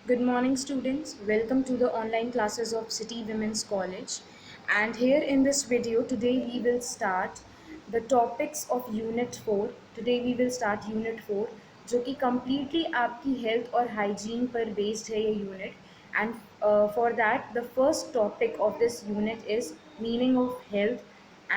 Good morning, students. Welcome to the online classes of City Women's College. And here in this video, today we will start the topics of Unit 4. Today we will start Unit 4, जो कि completely आपकी health और hygiene पर based है ये unit. And for that, the first topic of this unit is meaning of health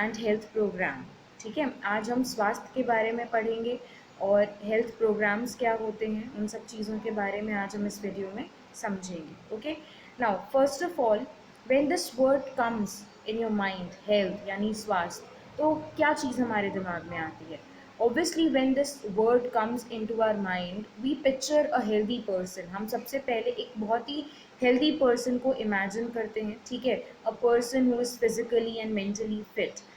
and health program. ठीक है, आज हम स्वास्थ्य के बारे में पढ़ेंगे और हेल्थ प्रोग्राम्स क्या होते हैं उन सब चीज़ों के बारे में आज हम इस वीडियो में समझेंगे. Okay, now first of all, when this word comes in your mind health यानी स्वास्थ्य, तो क्या चीज़ हमारे दिमाग में आती है? Obviously when this word comes into our mind we picture a healthy person. हम सबसे पहले एक बहुत ही हेल्दी पर्सन को इमेजिन करते हैं. ठीक है, a person who is physically and mentally fit.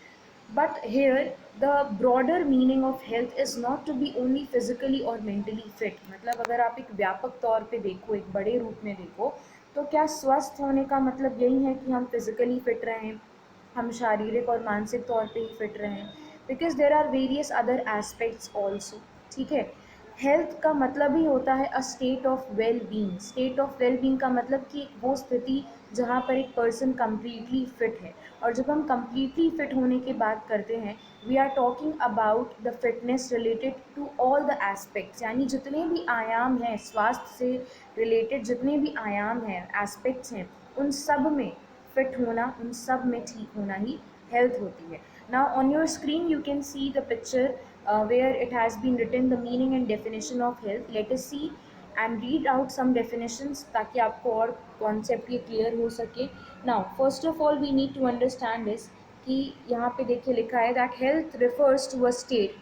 But here the broader meaning of health is not to be only physically or mentally fit. मतलब अगर आप एक व्यापक तौर पे देखो, एक बड़े रूप में देखो, तो क्या स्वस्थ होने का मतलब यही है कि हम फिजिकली फिट रहें, हम शारीरिक और मानसिक तौर पे ही फिट रहें? Because there are various other aspects also. ठीक है, हेल्थ का मतलब ही होता है a state of well being. State of well being का मतलब कि वो स्थिति जहाँ पर एक पर्सन कम्प्लीटली फिट है. और जब हम कम्प्लीटली फिट होने की बात करते हैं, we are talking about the fitness related to all the aspects. यानी जितने भी आयाम हैं स्वास्थ्य से रिलेटेड, जितने भी आयाम हैं, एस्पेक्ट्स हैं, उन सब में फिट होना, उन सब में ठीक होना ही हेल्थ होती है. Now on your screen you can see the picture where it has been written the meaning and definition of health. Let us see and read out some definitions ताकि आपको और कॉन्सेप्ट ये क्लियर हो सके. Now first of all we need to understand this कि यहाँ पे देखिए लिखा है that health refers to a state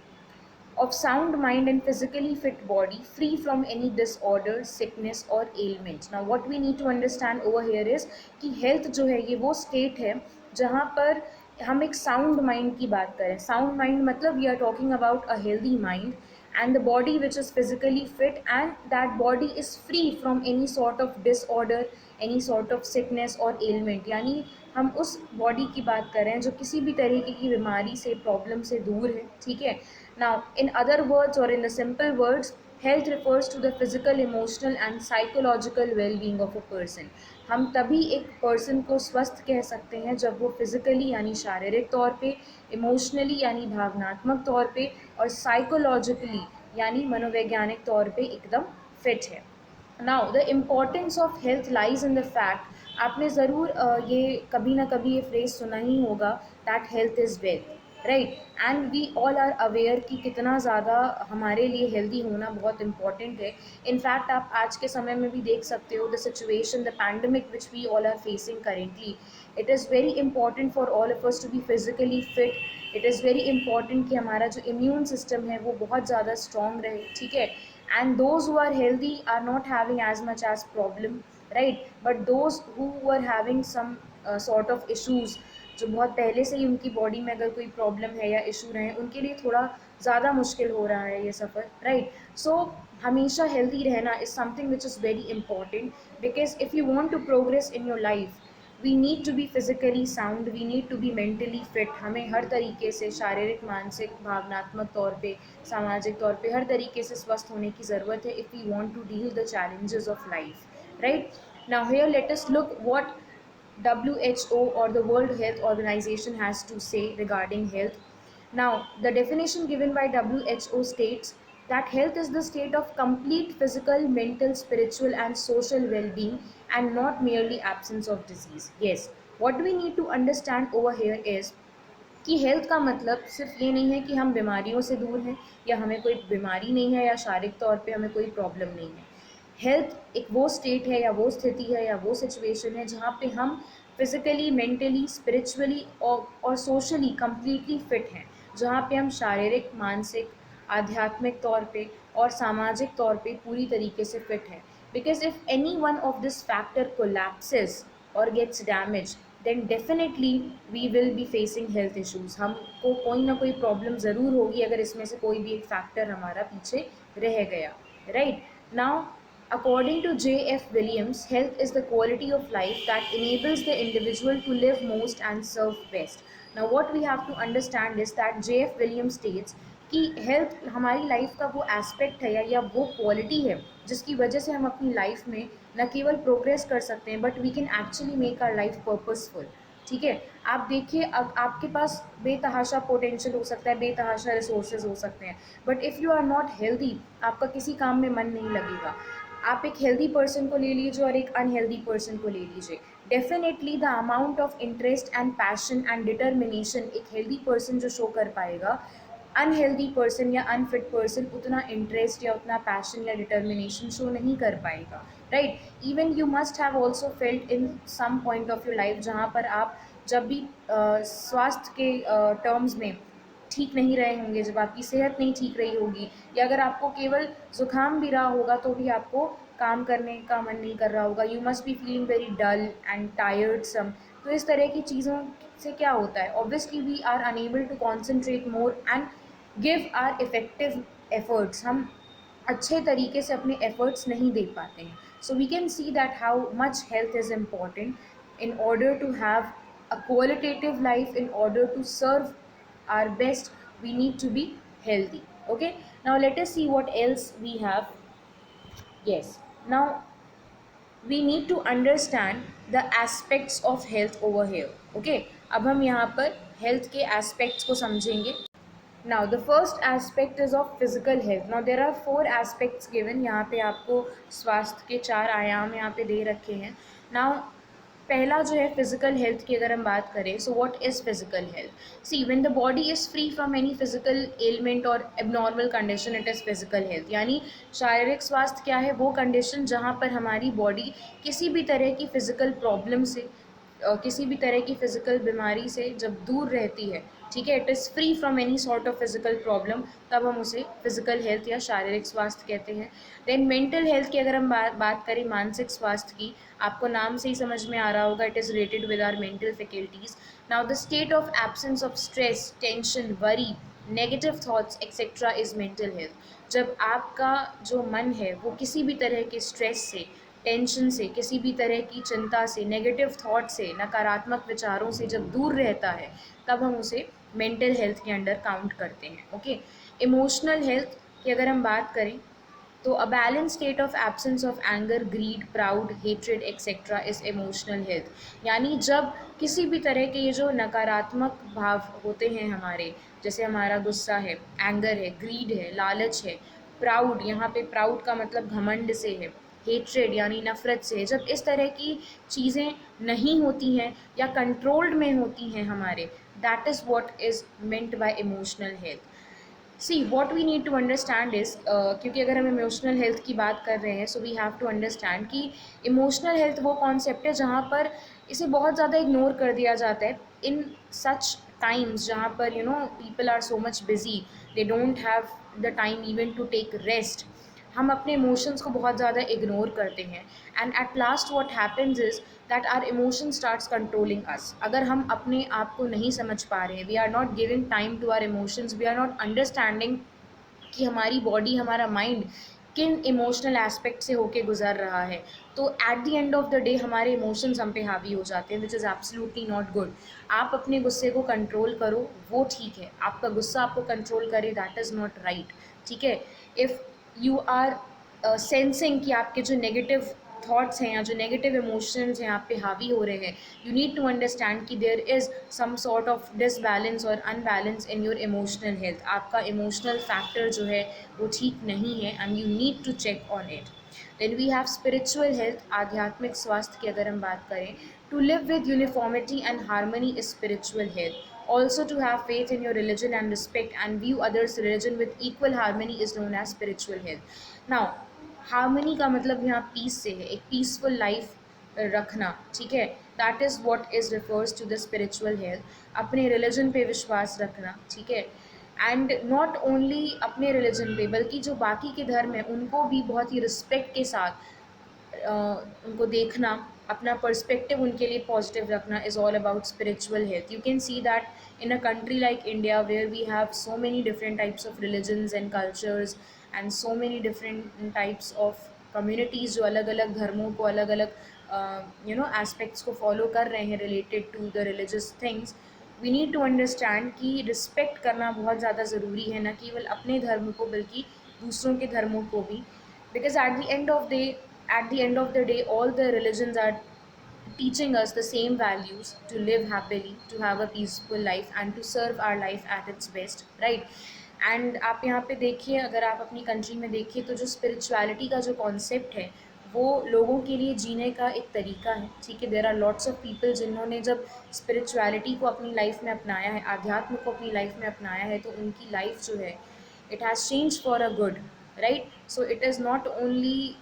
of sound mind and physically fit body free from any disorder, sickness or ailment. Now what we need to understand over here is कि health जो है ये वो state है जहाँ पर हम एक sound mind की बात करें. Sound mind मतलब we are talking about a healthy mind and the body which is physically fit and that body is free from any sort of disorder, any sort of sickness or ailment. यानी हम उस body की बात कर रहे हैं जो किसी भी तरीके की बीमारी से, प्रॉब्लम से दूर है. ठीक है. Now, in other words or in the simple words, health refers to the physical, emotional and psychological well-being of a person. हम तभी एक पर्सन को स्वस्थ कह सकते हैं जब वो फिजिकली यानी शारीरिक तौर पे, इमोशनली यानी भावनात्मक तौर पे और साइकोलॉजिकली यानी मनोवैज्ञानिक तौर पे एकदम फिट है. Now the importance of health lies in the fact, आपने ज़रूर ये कभी ना कभी ये फ्रेज सुना ही होगा that health is wealth. Right, and we all are aware कि कितना ज़्यादा हमारे लिए हेल्दी होना बहुत इंपॉर्टेंट है. इनफैक्ट आप आज के समय में भी देख सकते हो the situation, the pandemic which we all are facing currently. It is very important for all of us to be physically fit. It is very important कि हमारा जो इम्यून सिस्टम है वो बहुत ज़्यादा स्ट्रॉन्ग रहे. ठीक है, and those who are healthy are not having as much as problem, right? But those who were having some sort of issues, जो बहुत पहले से ही उनकी बॉडी में अगर कोई प्रॉब्लम है या इशू रहे, उनके लिए थोड़ा ज़्यादा मुश्किल हो रहा है ये सफ़र. राइट, सो हमेशा हेल्दी रहना is something which is very important because if you want to progress in your life we need to be physically sound, we need to be mentally fit. हमें हर तरीके से शारीरिक, मानसिक, भावनात्मक तौर पे, सामाजिक तौर पे हर तरीके से स्वस्थ होने की ज़रूरत है if we want to deal the challenges of life. Right, now here let us look what WHO or the World Health Organization has to say regarding health. Now, the definition given by WHO states that health is the state of complete physical, mental, spiritual and social well-being and not merely absence of disease. Yes, what we need to understand over here is कि health का मतलब सिर्फ ये नहीं है कि हम बीमारियों से दूर हैं या हमें कोई बीमारी नहीं है या शारीरिक तौर पे हमें कोई प्रॉब्लम नहीं है. हेल्थ एक वो स्टेट है या वो स्थिति है या वो सिचुएशन है जहाँ पे हम फिज़िकली, मेंटली, स्पिरिचुअली और सोशली कम्प्लीटली फिट हैं. जहाँ पे हम शारीरिक, मानसिक, आध्यात्मिक तौर पे और सामाजिक तौर पे पूरी तरीके से फिट हैं. Because if any one of this factor collapses और gets damage then definitely we will be facing health issues. हमको कोई ना कोई प्रॉब्लम ज़रूर होगी अगर इसमें से कोई भी एक फैक्टर हमारा पीछे रह गया. Right, now according to J.F. Williams, health is the quality of life that enables the individual to live most and serve best. Now what we have to understand is that J.F. Williams states कि health हमारी life का वो aspect है या वो quality है जिसकी वजह से हम अपनी लाइफ में न केवल प्रोग्रेस कर सकते हैं but we can actually make our life purposeful. ठीक है, आप देखिए, अब आपके पास बेतहाशा पोटेंशियल हो सकता है, बेतहाशा रिसोर्सेज हो सकते हैं, but if you are not healthy आपका किसी काम में मन नहीं लगेगा। आप एक हेल्दी पर्सन को ले लीजिए और एक अनहेल्दी पर्सन को ले लीजिए, definitely the amount of interest and passion and determination एक हेल्दी पर्सन जो शो कर पाएगा, अनहेल्दी पर्सन या अनफिट पर्सन उतना इंटरेस्ट या उतना पैशन या डिटर्मिनेशन शो नहीं कर पाएगा। Right, even you must have also felt in some point of your life जहाँ पर आप जब भी स्वास्थ्य के टर्म्स में ठीक नहीं रहे होंगे, जब आपकी सेहत नहीं ठीक रही होगी, या अगर आपको केवल ज़ुकाम भी रहा होगा तो भी आपको काम करने का मन नहीं कर रहा होगा, you must be feeling very dull and tired some. तो इस तरह की चीज़ों से क्या होता है, obviously we are unable to concentrate more and give our effective efforts. हम अच्छे तरीके से अपने एफर्ट्स नहीं दे पाते हैं। So we can see that how much health is important in order to have a qualitative life, in order to serve our best we need to be healthy. Okay, now let us see what else we have. Yes, now we need to understand the aspects of health over here. Okay, अब हम यहाँ पर health के aspects को समझेंगे. Now the first aspect is of physical health. Now there are four aspects given. यहाँ पे आपको स्वास्थ्य के चार आयाम यहाँ पे दे रखे हैं. Now पहला जो है फिजिकल हेल्थ की अगर हम बात करें, so what is physical health? See when the body is free from any physical element और abnormal condition, it is physical health. यानी शारीरिक स्वास्थ्य क्या है? वो कंडीशन जहाँ पर हमारी बॉडी किसी भी तरह की फिजिकल प्रॉब्लम से, किसी भी तरह की फिजिकल बीमारी से जब दूर रहती है, ठीक है, it is free from any sort of physical problem, तब हम उसे फिजिकल हेल्थ या शारीरिक स्वास्थ्य कहते हैं। देन मेंटल हेल्थ की अगर हम बात करें, मानसिक स्वास्थ्य की, आपको नाम से ही समझ में आ रहा होगा, it is related with our mental faculties. Now the state of absence of stress, tension, worry, negative thoughts etcetera is mental health. जब आपका जो मन है वो किसी भी तरह के स्ट्रेस से, टेंशन से, किसी भी तरह की चिंता से, नेगेटिव थॉट से, नकारात्मक विचारों से जब दूर रहता है, तब हम उसे मेंटल हेल्थ के अंडर काउंट करते हैं। ओके, इमोशनल हेल्थ की अगर हम बात करें, तो a balance state of absence of anger, greed, proud, hatred etcetera is emotional health. यानी जब किसी भी तरह के ये जो नकारात्मक भाव होते हैं हमारे, जैसे हमारा गुस्सा है, एंगर है, ग्रीड है, लालच है, प्राउड, यहाँ पे प्राउड का मतलब घमंड से है, हेट्रेड यानी नफ़रत से है, जब इस तरह की चीज़ें नहीं होती हैं या कंट्रोल्ड में होती हैं हमारे, that is what is meant by emotional health. See what we need to understand is, क्योंकि अगर हम इमोशनल हेल्थ की बात कर रहे हैं, so we have to understand कि इमोशनल हेल्थ वो कॉन्सेप्ट है जहाँ पर इसे बहुत ज़्यादा इग्नोर कर दिया जाता है इन सच टाइम्स जहाँ पर people are so much busy, they don't have the time even to take rest. हम अपने इमोशंस को बहुत ज़्यादा इग्नोर करते हैं, and at last what happens is that our emotion starts controlling us. अगर हम अपने आप को नहीं समझ पा रहे हैं, we are not giving time to our emotions, we are not understanding कि हमारी बॉडी, हमारा माइंड किन इमोशनल एस्पेक्ट से होके गुजर रहा है, तो at the end of the day हमारे इमोशंस हम पे हावी हो जाते हैं, which is absolutely not good. आप अपने गुस्से को कंट्रोल करो, वो ठीक है, आपका गुस्सा आपको कंट्रोल करे, दैट इज़ नॉट राइट। ठीक है, इफ़ यू आर सेंसिंग कि आपके जो नेगेटिव थॉट्स हैं या जो नेगेटिव इमोशंस हैं आप पे हावी हो रहे हैं, यू नीड टू अंडरस्टैंड कि there is some sort of disbalance और unbalance in your emotional health. आपका इमोशनल फैक्टर जो है वो ठीक नहीं है, and you need to check on it. Then we have spiritual health, आध्यात्मिक स्वास्थ्य की अगर हम बात करें, to live with uniformity and harmony is spiritual health. Also to have faith in your religion and respect and view others' religion with equal harmony is known as spiritual health. Now, harmony का मतलब यहाँ piece से है, एक peaceful life रखना। ठीक है, that is what is refers to the spiritual health. अपने रिलीजन पे विश्वास रखना, ठीक है, एंड नॉट ओनली अपने रिलीजन पे बल्कि जो बाकी के धर्म हैं उनको भी बहुत ही रिस्पेक्ट के साथ उनको देखना, अपना पर्सपेक्टिव उनके लिए पॉजिटिव रखना is all about spiritual health. You can see that in a country like India where we have so many different types of religions and cultures and so many different types of communities जो अलग अलग धर्मों को, अलग अलग aspects को follow कर रहे हैं related to the religious things, we need to understand कि रिस्पेक्ट करना बहुत ज़्यादा ज़रूरी है, न केवल अपने धर्म को बल्कि दूसरों के धर्मों को भी, because at the end of the day all the religions are teaching us the same values: to live happily, to have a peaceful life, and to serve our life at its best, right? And आप यहाँ पे देखिए, अगर आप अपनी country में देखिए तो जो स्पिरिचुअलिटी का जो कॉन्सेप्ट है वो लोगों के लिए जीने का एक तरीका है, ठीक है। There are lots of people जिन्होंने जब स्पिरिचुअलिटी को अपनी लाइफ में अपनाया है, आध्यात्म को अपनी लाइफ में अपनाया है, तो उनकी लाइफ जो है it has changed for a good, right? So it is not only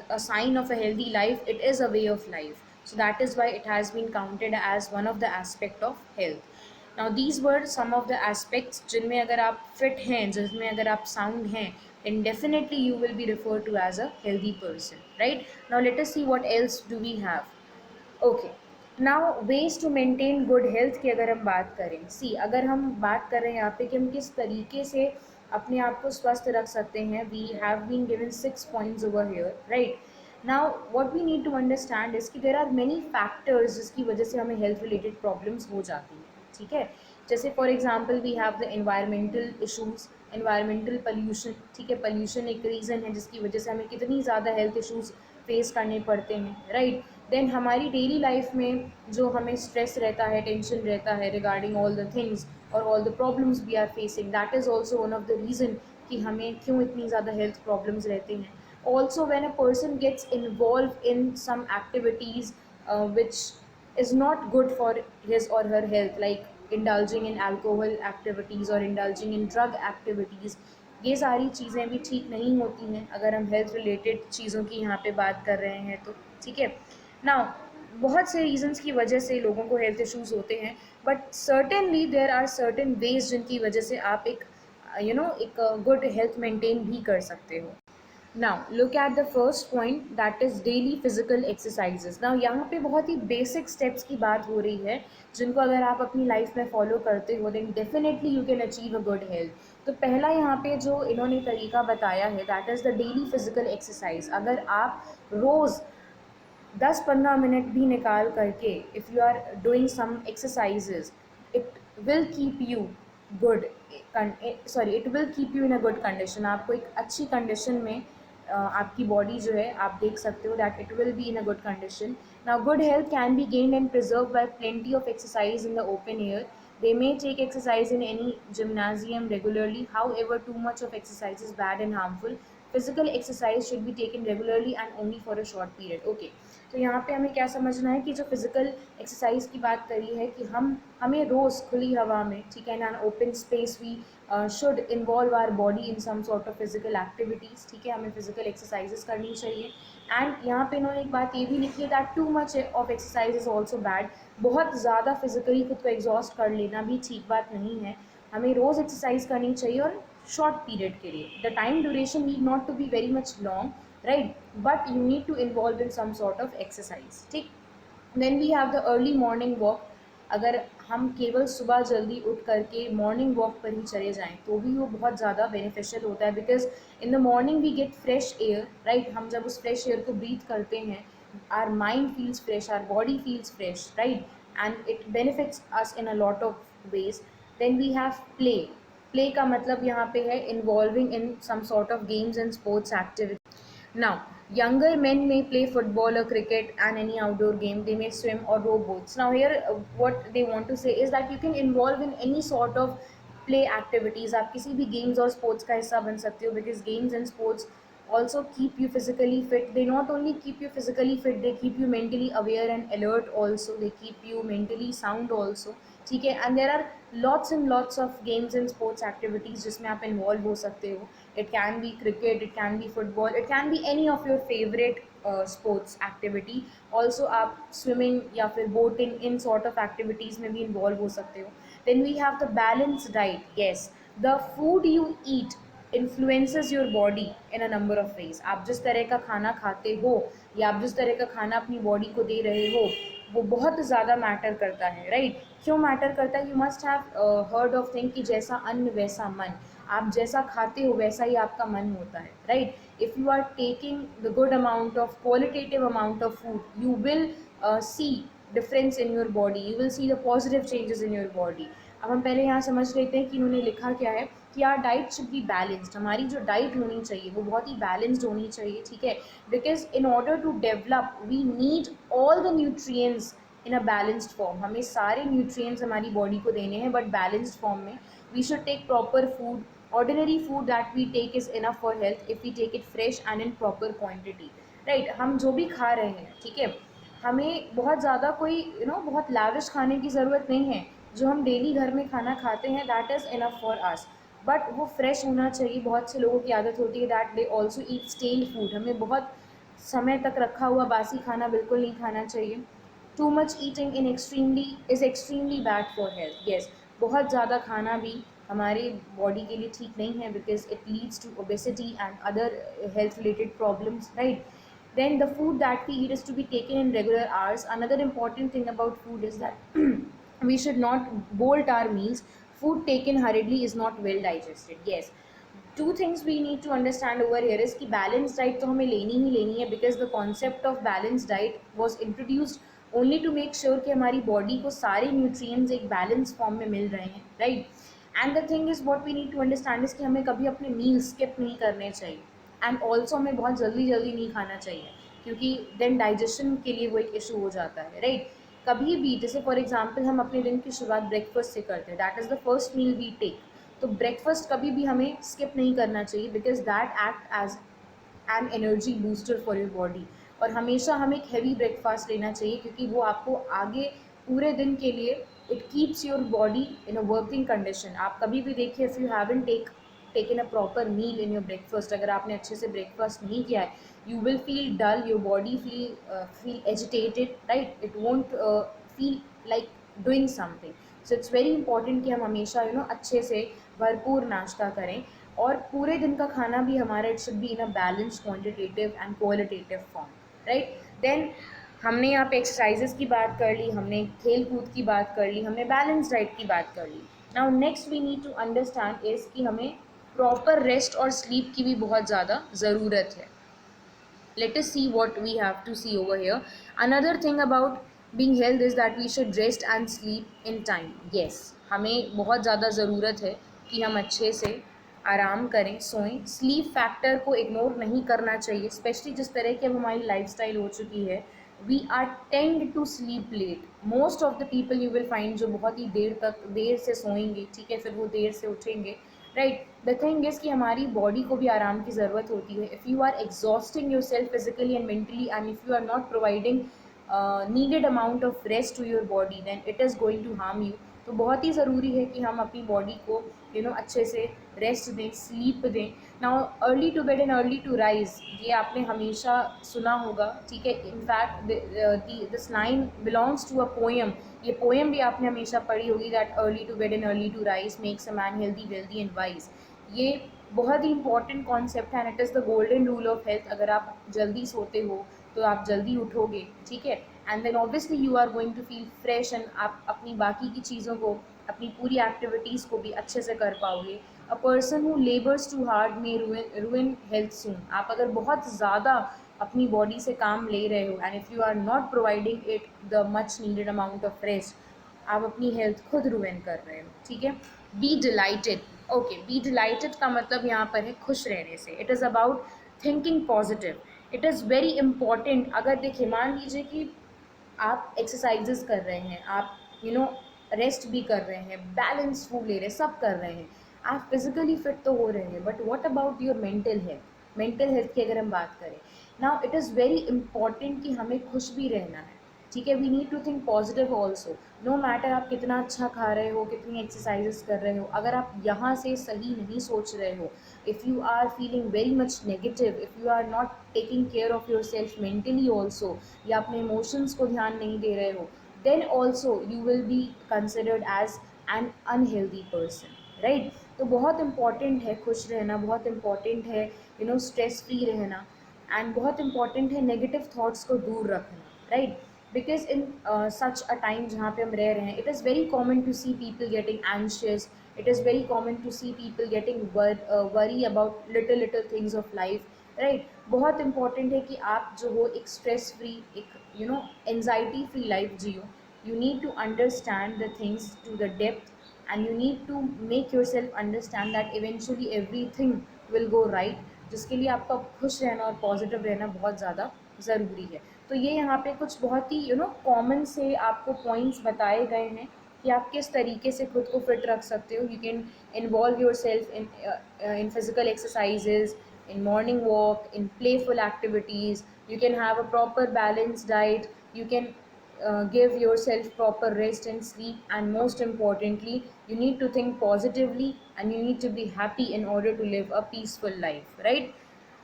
a sign of a healthy life, it is a way of life. So that is why it has been counted as one of the aspect of health. Now these were some of the aspects जिनमें अगर आप fit हैं, जिनमें अगर आप sound हैं, then definitely you will be referred to as a healthy person, right? Now let us see what else do we have. Okay, now ways to maintain good health की अगर हम बात करें, सी अगर हम बात कर रहे हैं यहाँ पे कि हम किस तरीके से अपने आप को स्वस्थ रख सकते हैं, we have been given 6 points over here, right? Now what we need to understand is कि देर आर मेनी फैक्टर्स जिसकी वजह से हमें हेल्थ रिलेटेड प्रॉब्लम्स हो जाती हैं, ठीक है। जैसे for example we have the environmental issues, environmental pollution, ठीक है। पोल्यूशन एक रीज़न है जिसकी वजह से हमें कितनी ज़्यादा हेल्थ इशूज़ फेस करने पड़ते हैं, राइट? देन हमारी डेली लाइफ में जो हमें स्ट्रेस रहता है, टेंशन रहता है रिगार्डिंग ऑल द थिंग्स और all the problems we are facing, that is also one of the reason कि हमें क्यों इतनी ज़्यादा हेल्थ प्रॉब्लम्स रहते हैं। Also when a person gets involve in some activities which is not good for his or her health, like indulging in alcohol activities or indulging in drug activities, ये सारी चीज़ें भी ठीक नहीं होती हैं अगर हम हेल्थ रिलेटेड चीज़ों की यहाँ पे बात कर रहे हैं तो, ठीक है ना। बहुत से रीजंस की वजह से लोगों को हेल्थ इश्यूज होते हैं, but certainly there are certain ways जिनकी वजह से आप एक एक गुड हेल्थ मेंटेन भी कर सकते हो। Now look at the first point, that is daily physical exercises. Now यहाँ पे बहुत ही बेसिक स्टेप्स की बात हो रही है जिनको अगर आप अपनी लाइफ में फॉलो करते हो then definitely you can achieve a good health. तो पहला यहाँ पे जो इन्होंने तरीका बताया है that is the daily physical exercise. अगर आप रोज़ 10-15 मिनट भी निकाल करके if you are doing some exercises, it will keep you good, sorry it will keep you in a good condition. आपको एक अच्छी कंडीशन में आपकी बॉडी जो है आप देख सकते हो that it will be in a good condition. Now good health can be gained and preserve by plenty of exercise in the open air. They may take exercise in any gymnasium regularly. However, too much of exercise is bad and harmful. Physical exercise should be taken regularly and only for a short period. Okay. तो यहाँ पे हमें क्या समझना है कि जो physical exercise की बात करी है कि हमें रोज़ खुली हवा में, ठीक है, in an open space we should involve our body in some sort of physical activities, ठीक है, हमें फिजिकल एक्सरसाइजेस करनी चाहिए। एंड यहाँ पे इन्होंने एक बात ये भी लिखी है that too much of exercise is also bad. बहुत ज़्यादा फिजिकली खुद को एग्जॉस्ट कर लेना भी ठीक बात नहीं है, हमें रोज़ एक्सरसाइज करनी चाहिए और शॉर्ट पीरियड के लिए। The time duration need not to be very much long, right, but you need to involve in some sort of exercise, ठीक। Then we have the early morning walk. अगर हम केवल सुबह जल्दी उठ करके मॉर्निंग वॉक पर ही चले जाएं तो भी वो बहुत ज़्यादा बेनिफिशियल होता है, because in the morning we get fresh air, right. हम जब उस फ्रेश एयर को ब्रीथ करते हैं our mind feels fresh, our body feels fresh, right, and it benefits us in a lot of ways. Then we have play. Play का मतलब यहाँ पे है involving in some sort of games and sports activity. Now, younger men may play football or cricket and any outdoor game. They may swim or row boats. Now, here what they want to say is that you can involve in any sort of play activities. आप किसी भी games और sports का हिस्सा बन सकते हो, because games and sports also keep you physically fit. They not only keep you physically fit, they keep you mentally aware and alert also. They keep you mentally sound also. ठीक है, and there are lots and lots of games and sports activities जिसमें आप involve हो सकते हो। It can be cricket, it can be football, it can be any of your favourite sports activity. Also आप swimming या फिर boating in sort of activities में भी इन्वॉल्व हो सकते हो। Then we have the balance diet. Yes, the food you eat influences your body in a number of ways. आप जिस तरह का खाना खाते हो या आप जिस तरह का खाना अपनी बॉडी को दे रहे हो वो बहुत ज़्यादा मैटर करता है, राइट। क्यों मैटर करता है? You must have heard of thing कि जैसा अन्न वैसा मन। आप जैसा खाते हो वैसा ही आपका मन होता है, right. If you are taking the good amount of qualitative amount of food, you will see difference in your body, you will see the positive changes in your body. अब हम पहले यहाँ समझ लेते हैं कि इन्होंने लिखा क्या है कि are diet should be balanced, हमारी जो डाइट होनी चाहिए वो बहुत ही बैलेंस्ड होनी चाहिए, ठीक है, because in order to develop we need all the nutrients in a balanced form, हमें सारे न्यूट्रिएंट्स हमारी बॉडी को देने हैं बट बैलेंस्ड फॉर्म में. We should take proper food, ordinary food that we take is enough for health if we take it fresh and in proper quantity, right. हम जो भी खा रहे हैं, ठीक है, हमें बहुत ज़्यादा कोई बहुत लाविश खाने की ज़रूरत नहीं है. जो हम डेली घर में खाना खाते हैं that is enough for us, but वो फ्रेश होना चाहिए. बहुत से लोगों की आदत होती है that they also eat stele food, हमें बहुत समय तक रखा हुआ बासी खाना बिल्कुल नहीं खाना चाहिए. Too much eating in extremely is extremely bad for health. Yes, बहुत ज़्यादा खाना भी हमारे बॉडी के लिए ठीक नहीं है because it leads to obesity and other health related problems, right. Then the food that we eat is to be taken in regular hours. Another important thing about food is that we should not bolt our meals. Food taken hurriedly is not well digested. Yes, two things we need to understand over here is कि balanced diet तो हमें लेनी ही लेनी है because the concept of balanced diet was introduced only to make sure कि हमारी body को सारे nutrients एक balanced form में मिल रहे हैं, right. And the thing is what we need to understand is कि हमें कभी अपने meals skip नहीं करने चाहिए. एंड ऑल्सो हमें बहुत जल्दी जल्दी नहीं खाना चाहिए क्योंकि देन डाइजेशन के लिए वो एक इशू हो जाता है, राइट. कभी भी जैसे फॉर एग्जांपल हम अपने दिन की शुरुआत ब्रेकफास्ट से करते हैं, that is the first meal we take. तो ब्रेकफास्ट कभी भी हमें स्किप नहीं करना चाहिए because that act as an energy booster for your body. और हमेशा हमें एक हैवी ब्रेकफास्ट लेना चाहिए क्योंकि वो आपको आगे पूरे दिन के लिए it keeps your body in a working condition. आप कभी भी देखिए if you haven't taken a proper meal in your breakfast, अगर आपने अच्छे से ब्रेकफास्ट नहीं किया है you will feel dull, your body feel agitated, right. It won't feel like doing something. So it's very important कि हम हमेशा अच्छे से भरपूर नाश्ता करें और पूरे दिन का खाना भी हमारा it should be in a balance quantitative and qualitative form, right. Then हमने यहाँ पे एक्सरसाइजेस की बात कर ली, हमने खेल कूद की बात कर ली, हमने बैलेंस डाइट की बात कर ली. Now next we need to understand is कि हमें प्रॉपर रेस्ट और स्लीप की भी बहुत ज़्यादा ज़रूरत है. Let us see what we have to see over here. Another thing about being health is that we should rest and sleep in time. Yes, हमें बहुत ज़्यादा ज़रूरत है कि हम अच्छे से आराम करें, सोएं. स्लीप फैक्टर को इग्नोर नहीं करना चाहिए, स्पेशली जिस तरह की अब हमारी लाइफस्टाइल हो चुकी है. We are tend to sleep late. Most of the people you will find जो बहुत ही देर से सोएंगे, ठीक है, फिर वो देर से उठेंगे, राइट. द थिंग इज़ कि हमारी बॉडी को भी आराम की ज़रूरत होती है. If you are exhausting yourself physically and mentally and if you are not providing needed amount of rest to your body then it is going to harm you. तो बहुत ही ज़रूरी है कि हम अपनी बॉडी को अच्छे से रेस्ट दें, स्लीप दें. Now early to bed and early to rise, ये आपने हमेशा सुना होगा, ठीक है. In fact this line belongs to a poem. ये पोएम भी आपने हमेशा पढ़ी होगी that early to bed and early to rise makes a man healthy wealthy and wise. ये बहुत ही इंपॉर्टेंट कॉन्सेप्ट है and it is the golden rule of health. अगर आप जल्दी सोते हो तो आप जल्दी उठोगे, ठीक है, and then obviously you are going to feel fresh and आप अपनी बाकी की चीज़ों को, अपनी पूरी एक्टिविटीज़ को भी अच्छे से कर पाओगे. A person who labours too hard may ruin health soon. आप अगर बहुत ज़्यादा अपनी बॉडी से काम ले रहे हो and if you are not providing it the much needed amount of rest, आप अपनी हेल्थ खुद रुइन कर रहे हो, ठीक है. Be delighted. Okay, be delighted का मतलब यहाँ पर है खुश रहने से. It is about thinking positive. It is very important. अगर देखिए मान लीजिए कि आप एक्सरसाइजेस कर रहे हैं, आप रेस्ट भी कर रहे हैं, बैलेंस फूड ले रहे हैं, सब कर रहे हैं, आप फिजिकली फिट तो हो रहे हैं, but what about your mental health. Mental health की अगर हम बात करें, now it is very important कि हमें खुश भी रहना है, ठीक है. We need to think positive also. No matter आप कितना अच्छा खा रहे हो, कितनी एक्सरसाइजेस कर रहे हो, अगर आप यहाँ से सही नहीं सोच रहे हो, if you are feeling very much negative, if you are not taking care of yourself mentally also, या अपने इमोशंस को ध्यान नहीं दे रहे हो, then also you will be considered as an unhealthy person, right. तो बहुत important है खुश रहना, बहुत important है स्ट्रेस फ्री रहना, एंड बहुत important है नेगेटिव थॉट्स को दूर रखना, right. Because in such a time जहाँ पे हम रह रहे हैं, it is very common to see people getting anxious. It is very common to see people getting worry about little things of life, right. बहुत इंपॉर्टेंट है कि आप जो हो एक स्ट्रेस फ्री, एक एनजाइटी फ्री लाइफ जियो. You need to understand the things to the depth, and you need to make yourself understand that eventually everything will go right, जिसके लिए आपका खुश रहना और पॉजिटिव रहना बहुत ज़्यादा ज़रूरी है. तो ये यहाँ पे कुछ बहुत ही कॉमन से आपको पॉइंट्स बताए गए हैं कि आप किस तरीके से खुद को फिट रख सकते हो. You can involve your self in physical exercises, in morning walk, in playful activities. You can have a proper balanced diet. You can give yourself proper rest and sleep, and most importantly, you need to think positively and you need to be happy in order to live a peaceful life, right?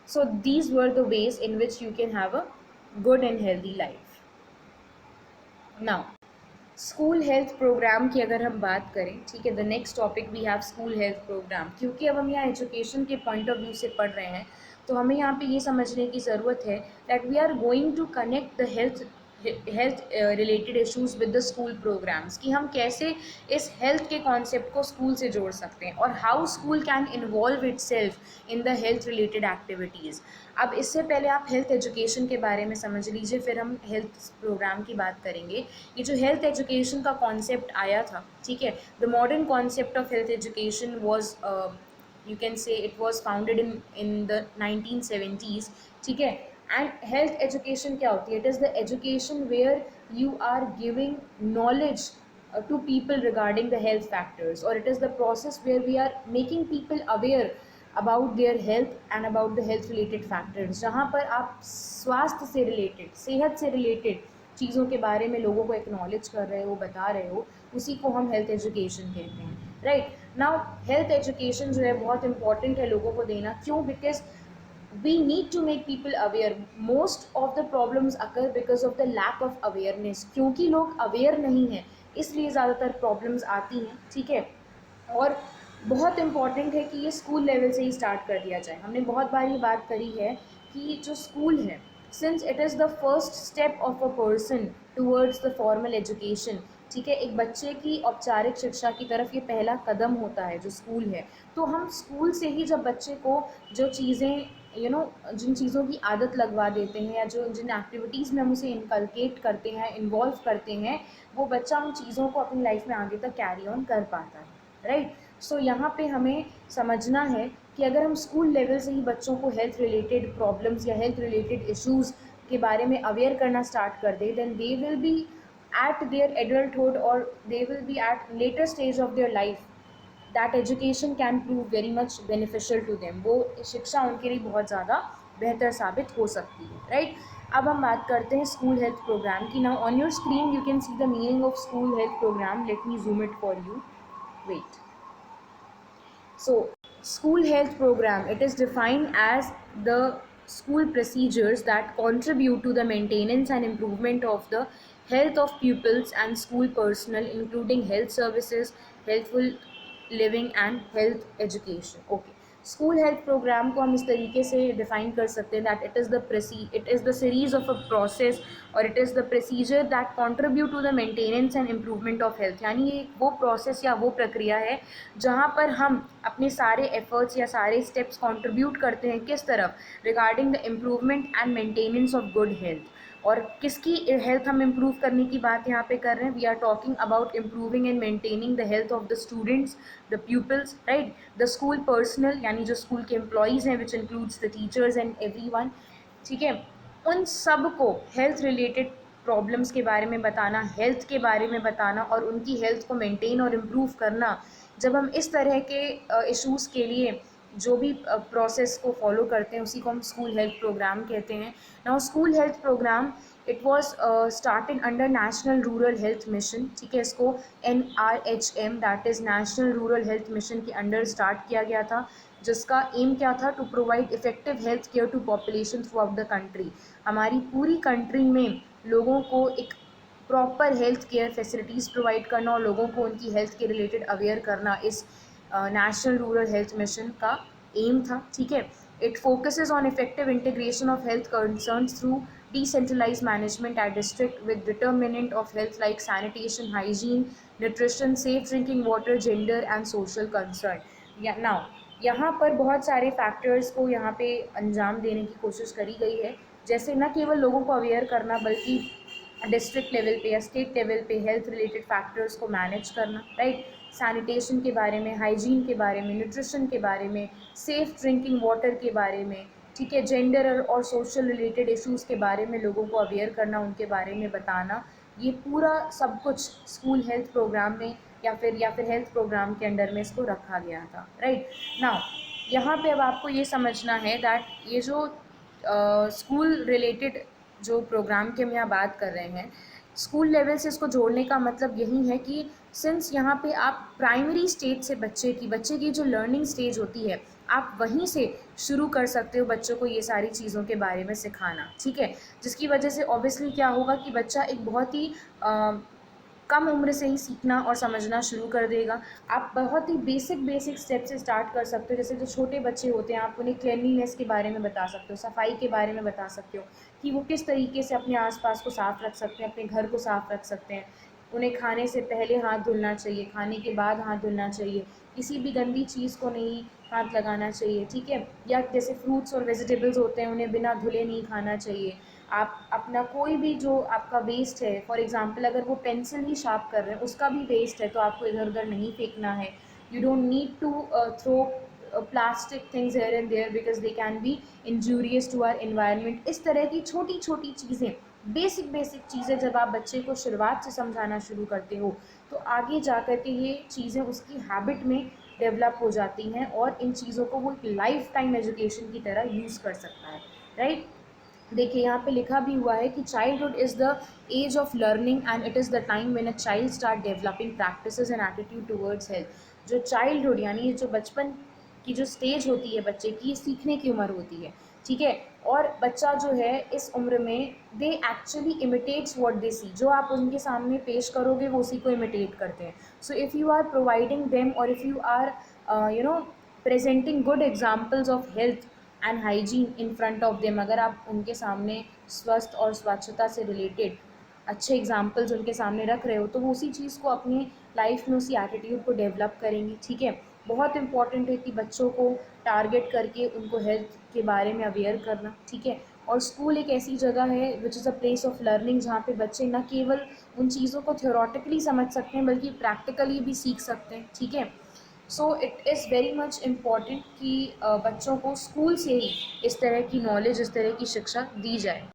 So these were the ways in which you can have a good and healthy life. Now, school health program की अगर हम बात करें, ठीक है, the next topic we have school health program. क्योंकि अब हम यहाँ एजुकेशन के पॉइंट ऑफ व्यू से पढ़ रहे हैं, तो हमें यहाँ पे ये समझने की ज़रूरत है that we are going to connect the health related issues with the school programs, कि हम कैसे इस हेल्थ के कॉन्सेप्ट को स्कूल से जोड़ सकते हैं और how school can involve it self in the health related activities. अब इससे पहले आप हेल्थ एजुकेशन के बारे में समझ लीजिए, फिर हम हेल्थ प्रोग्राम की बात करेंगे. ये जो हेल्थ एजुकेशन का कॉन्सेप्ट आया था, ठीक है, the modern concept of health education was, you can say it was founded in the 1970s, ठीक है. एंड हेल्थ एजुकेशन क्या होती है? It is the education where you are giving knowledge to people regarding the health factors, or it is the process where we are making people aware about their health and about the health related factors, जहाँ पर आप स्वास्थ्य से related, सेहत से related चीज़ों के बारे में लोगों को एक्नॉलेज कर रहे हो, बता रहे हो, उसी को हम हेल्थ एजुकेशन कहते हैं, राइट. नाउ हेल्थ एजुकेशन जो है बहुत इंपॉर्टेंट है लोगों को देना. क्यों? Because we need to make people aware. Most of the problems occur because of the lack of awareness. क्योंकि लोग अवेयर नहीं हैं, इसलिए ज़्यादातर प्रॉब्लम्स आती हैं, ठीक है. और बहुत इम्पॉर्टेंट है कि ये स्कूल लेवल से ही स्टार्ट कर दिया जाए. हमने बहुत बार ये बात करी है कि जो स्कूल है, since it is the first step of a person towards the formal education, ठीक है, एक बच्चे की औपचारिक शिक्षा की तरफ ये पहला कदम होता है जो स्कूल है. तो हम स्कूल से ही जब बच्चे को जो चीज़ें जिन चीज़ों की आदत लगवा देते हैं, या जो जिन एक्टिविटीज़ में हम उसे इनकलकेट करते हैं, इन्वॉल्व करते हैं, वो बच्चा उन चीज़ों को अपनी लाइफ में आगे तक कैरी ऑन कर पाता है, राइट. सो यहाँ पे हमें समझना है कि अगर हम स्कूल लेवल से ही बच्चों को हेल्थ रिलेटेड प्रॉब्लम्स या हेल्थ रिलेटेड इश्यूज़ के बारे में अवेयर करना स्टार्ट कर दें, then they will be at their adulthood, or they will be at later stage of their life, that education can prove very much beneficial to them. वो शिक्षा उनके लिए बहुत ज़्यादा बेहतर साबित हो सकती है, राइट. अब हम बात करते हैं स्कूल हेल्थ प्रोग्राम की. Now on your screen you can see the meaning of school health program. Let me zoom it for you. Wait. So, school health program, it is defined as the school procedures that contribute to the maintenance and improvement of the health of pupils and school personnel, including health services, healthful living and health education. Okay. School health programme को हम इस तरीके से define कर सकते हैं that it is the series of a process, और it is the procedure that contribute to the maintenance and improvement of health. यानी ये वो प्रोसेस या वो प्रक्रिया है जहाँ पर हम अपने सारे एफर्ट्स या सारे स्टेप्स कंट्रीब्यूट करते हैं किस तरफ? Regarding the improvement and maintenance of good health. और किसकी हेल्थ हम इम्प्रूव करने की बात यहाँ पे कर रहे हैं? We are talking about improving and maintaining the health of the students, the pupils, right, the school personal, यानी जो स्कूल के एम्प्लॉयज़ हैं, which includes the teachers and everyone, ठीक है. उन सब को हेल्थ रिलेटेड प्रॉब्लम्स के बारे में बताना, हेल्थ के बारे में बताना और उनकी हेल्थ को मेंटेन और इम्प्रूव करना. जब हम इस तरह के इश्यूज़ के लिए जो भी प्रोसेस को फॉलो करते हैं, उसी को हम स्कूल हेल्थ प्रोग्राम कहते हैं. Now school health program, it was started under national rural health mission, ठीक है. इसको NRHM, that is national rural health mission के अंडर स्टार्ट किया गया था, जिसका एम क्या था? To provide effective health care to population throughout the country. हमारी पूरी कंट्री में लोगों को एक proper health care facilities provide करना और लोगों को उनकी हेल्थ के रिलेटेड अवेयर करना इस नेशनल रूरल हेल्थ मिशन का एम था, ठीक है. It focuses on effective integration of health concerns through decentralized management at district with determinant of health like sanitation, hygiene, nutrition, safe drinking water, gender and social concern. Yeah, now यहाँ पर बहुत सारे factors को यहाँ पे अंजाम देने की कोशिश करी गई है, जैसे न केवल लोगों को अवेयर करना बल्कि डिस्ट्रिक्ट लेवल पे या स्टेट लेवल पे हेल्थ रिलेटेड फैक्टर्स को मैनेज करना, राइट। सैनिटेशन के बारे में, हाइजीन के बारे में, न्यूट्रिशन के बारे में, सेफ ड्रिंकिंग वाटर के बारे में, ठीक है, जेंडर और सोशल रिलेटेड इश्यूज़ के बारे में लोगों को अवेयर करना, उनके बारे में बताना, ये पूरा सब कुछ स्कूल हेल्थ प्रोग्राम में या फिर हेल्थ प्रोग्राम के अंडर में इसको रखा गया था, राइट। नाउ यहाँ पे अब आपको ये समझना है दैट ये जो स्कूल रिलेटेड जो प्रोग्राम की हम यहाँ बात कर रहे हैं, स्कूल लेवल से इसको जोड़ने का मतलब यही है कि सिंस यहाँ पे आप प्राइमरी स्टेज से बच्चे की जो लर्निंग स्टेज होती है, आप वहीं से शुरू कर सकते हो बच्चों को ये सारी चीज़ों के बारे में सिखाना, ठीक है। जिसकी वजह से ऑब्वियसली क्या होगा कि बच्चा एक बहुत ही कम उम्र से ही सीखना और समझना शुरू कर देगा। आप बहुत ही बेसिक स्टेप से स्टार्ट कर सकते हो, जैसे जो छोटे बच्चे होते हैं आप उन्हें क्लीनलीनेस के बारे में बता सकते हो, सफाई के बारे में बता सकते हो कि वो किस तरीके से अपने आसपास को साफ़ रख सकते हैं, अपने घर को साफ़ रख सकते हैं। उन्हें खाने से पहले हाथ धुलना चाहिए, खाने के बाद हाथ धुलना चाहिए, किसी भी गंदी चीज़ को नहीं हाथ लगाना चाहिए, ठीक है। या जैसे फ्रूट्स और वेजिटेबल्स होते हैं उन्हें बिना धुले नहीं खाना चाहिए। आप अपना कोई भी जो आपका वेस्ट है, फॉर एग्ज़ाम्पल अगर वो पेंसिल ही शार्प कर रहे हैं उसका भी वेस्ट है तो आपको इधर उधर नहीं फेंकना है। You don't need to throw plastic things here and there because they can be injurious to our environment. इस तरह की छोटी छोटी चीज़ें, बेसिक चीज़ें जब आप बच्चे को शुरुआत से समझाना शुरू करते हो तो आगे जा कर के ये चीज़ें उसकी हैबिट में डेवलप हो जाती हैं और इन चीज़ों को वो एक लाइफ टाइम एजुकेशन की तरह यूज़ कर सकता है, राइट। देखिए यहाँ पे लिखा भी हुआ है कि childhood is the age of learning and it is the time when a child start developing practices and attitude towards health. जो चाइल्डहुड यानी ये जो बचपन की जो स्टेज होती है बच्चे की, ये सीखने की उम्र होती है, ठीक है। और बच्चा जो है इस उम्र में they actually imitates what they see, जो आप उनके सामने पेश करोगे वो उसी को इमिटेट करते हैं। So if you are providing them और if you are presenting good examples of health and hygiene in front of them, अगर आप उनके सामने स्वस्थ और स्वच्छता से रिलेटेड अच्छे एग्जाम्पल्स उनके सामने रख रहे हो तो वो उसी चीज़ को अपनी लाइफ में उसी एटीट्यूड को डेवलप करेंगे, ठीक है। बहुत इंपॉर्टेंट है कि बच्चों को टारगेट करके उनको हेल्थ के बारे में अवेयर करना, ठीक है। और स्कूल एक ऐसी जगह है which is a place of learning जहाँ पे बच्चे न केवल उन चीज़ों को थ्योरेटिकली समझ सकते हैं बल्कि प्रैक्टिकली भी सीख सकते हैं, ठीक है। So it is very much important कि बच्चों को स्कूल से ही इस तरह की नॉलेज, इस तरह की शिक्षा दी जाए।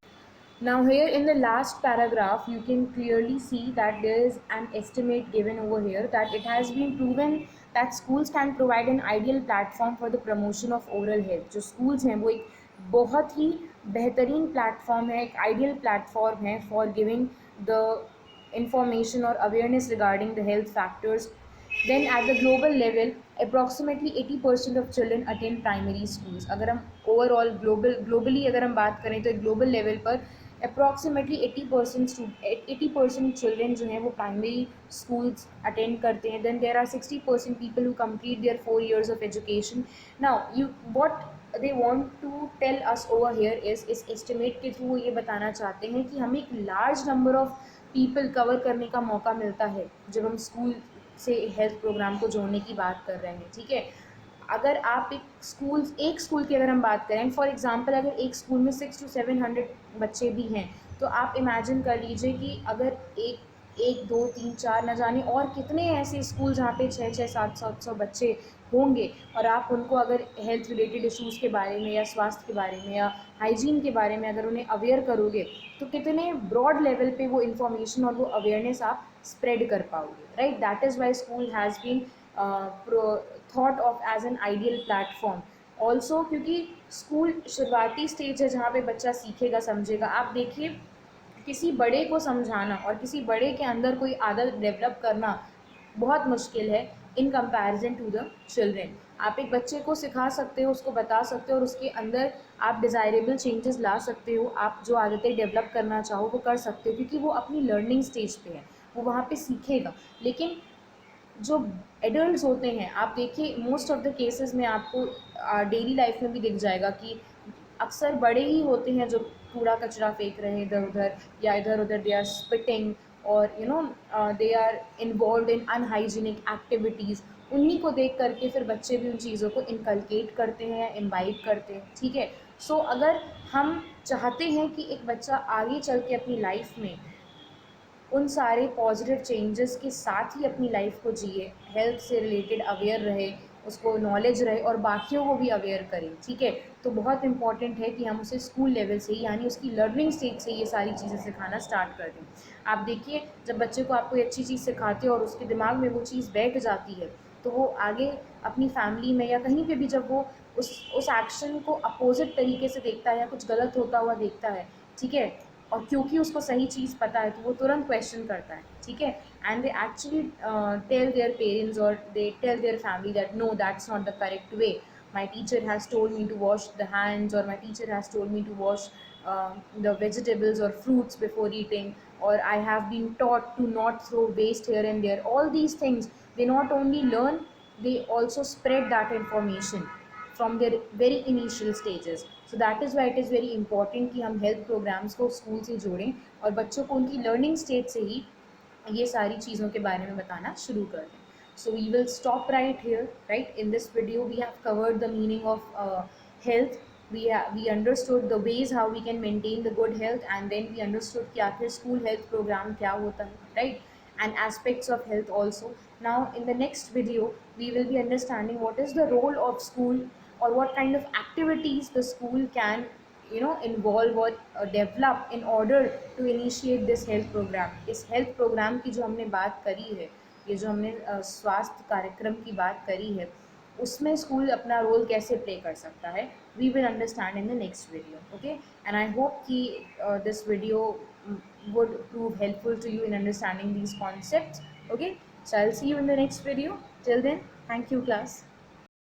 Now here in the last paragraph you can clearly see that there is an estimate given over here that it has been proven that schools can provide an ideal platform for the promotion of oral health। जो schools हैं वो एक बहुत ही बेहतरीन platform है, एक ideal platform है for giving the information or awareness regarding the health factors। Then at the global level approximately 80% of children attend primary schools। अगर हम ओवरऑल ग्लोबली अगर हम बात करें तो ग्लोबल लेवल पर अप्रॉक्सीमेटली 80% चिल्ड्रेन जो हैं वो प्राइमरी स्कूल्स अटेंड करते हैं। Then there are 60% people who complete their 4 years of education. Now you what they want to tell us over here इस एस्टिमेट के थ्रू ये बताना चाहते हैं कि हमें एक large number of people cover करने का मौका मिलता है जब हम स्कूल से हेल्थ प्रोग्राम को जोड़ने की बात कर रहे हैं, ठीक है। अगर आप एक स्कूल की अगर हम बात करें, फॉर एग्जांपल अगर एक स्कूल में 600 to 700 बच्चे भी हैं तो आप इमेजिन कर लीजिए कि अगर एक दो तीन चार न जाने और कितने ऐसे स्कूल जहाँ पे 600 700 बच्चे होंगे और आप उनको अगर हेल्थ रिलेटेड इश्यूज़ के बारे में या स्वास्थ्य के बारे में या हाइजीन के बारे में अगर उन्हें अवेयर करोगे तो कितने ब्रॉड लेवल पे वो इन्फॉर्मेशन और वो अवेयरनेस आप स्प्रेड कर पाओगे, right. That is why school has been thought of as an ideal platform also, क्योंकि स्कूल शुरुआती स्टेज है जहाँ पे बच्चा सीखेगा समझेगा। आप देखिए किसी बड़े को समझाना और किसी बड़े के अंदर कोई आदत डेवलप करना बहुत मुश्किल है in comparison to the children. आप एक बच्चे को सिखा सकते हो, उसको बता सकते हो और उसके अंदर आप डिज़ायरेबल चेंजेस ला सकते हो, आप जो आदतें डेवलप करना चाहो वो कर सकते हो क्योंकि वो अपनी लर्निंग स्टेज पे है, वो वहाँ पे सीखेगा। लेकिन जो एडल्ट्स होते हैं आप देखिए मोस्ट ऑफ द केसेस में आपको डेली लाइफ में भी दिख जाएगा कि अक्सर बड़े ही होते हैं जो कूड़ा कचरा फेंक रहे हैं इधर उधर या इधर उधर, दे आर स्पिटिंग और they are involve in unhygienic activities. उन्हीं को देख करके फिर बच्चे भी उन चीज़ों को इनकलकेट करते हैं या इम्बाइब करते हैं, ठीक है। सो अगर हम चाहते हैं कि एक बच्चा आगे चल के अपनी लाइफ में उन सारे पॉजिटिव चेंजेस के साथ ही अपनी लाइफ को जिए, हेल्थ से रिलेटेड अवेयर रहे, उसको नॉलेज रहे और बाकियों को भी अवेयर करें, ठीक है। तो बहुत इंपॉर्टेंट है कि हम उसे स्कूल लेवल से ही, यानी उसकी लर्निंग स्टेज से ये सारी चीज़ें सिखाना स्टार्ट कर दें। आप देखिए, जब बच्चे को आप कोई अच्छी चीज़ सिखाते हो और उसके दिमाग में वो चीज़ बैठ जाती है, तो वो आगे अपनी फैमिली में या कहीं पे भी जब वो उस एक्शन को अपोजिट तरीके से देखता है या कुछ गलत होता हुआ देखता है, ठीक है, और क्योंकि उसको सही चीज़ पता है तो वो तुरंत क्वेश्चन करता है, ठीक है। And they actually tell their parents और they tell their family that no, that's not the correct way, my teacher has told me to wash the hands, or my teacher has told me to wash the vegetables or fruits before eating, or I have been taught to not throw waste here and there. All these things, they not only learn, they also spread that information from their very initial stages. So that is why it is very important कि हम health programmes को school से जोड़ें और बच्चों को उनकी learning stage से ही ये सारी चीज़ों के बारे में बताना शुरू कर दें. So we will stop right here, right? In this video, we have covered the meaning of health. We understood the ways how we can maintain the good health, and then we understood कि आखिर school health program क्या होता है, right? And aspects of health also. Now, in the next video, we will be understanding what is the role of school, or what kind of activities the school can involve or develop in order to initiate this health program. इस health program की जो हमने बात करी है, ये जो हमने स्वास्थ्य कार्यक्रम की बात करी है, उसमें स्कूल अपना रोल कैसे प्ले कर सकता है, we will understand in the next video. Okay, and I hope कि this video would prove helpful to you in understanding these concepts. Okay, so I'll see you in the next video. Till then, thank you class.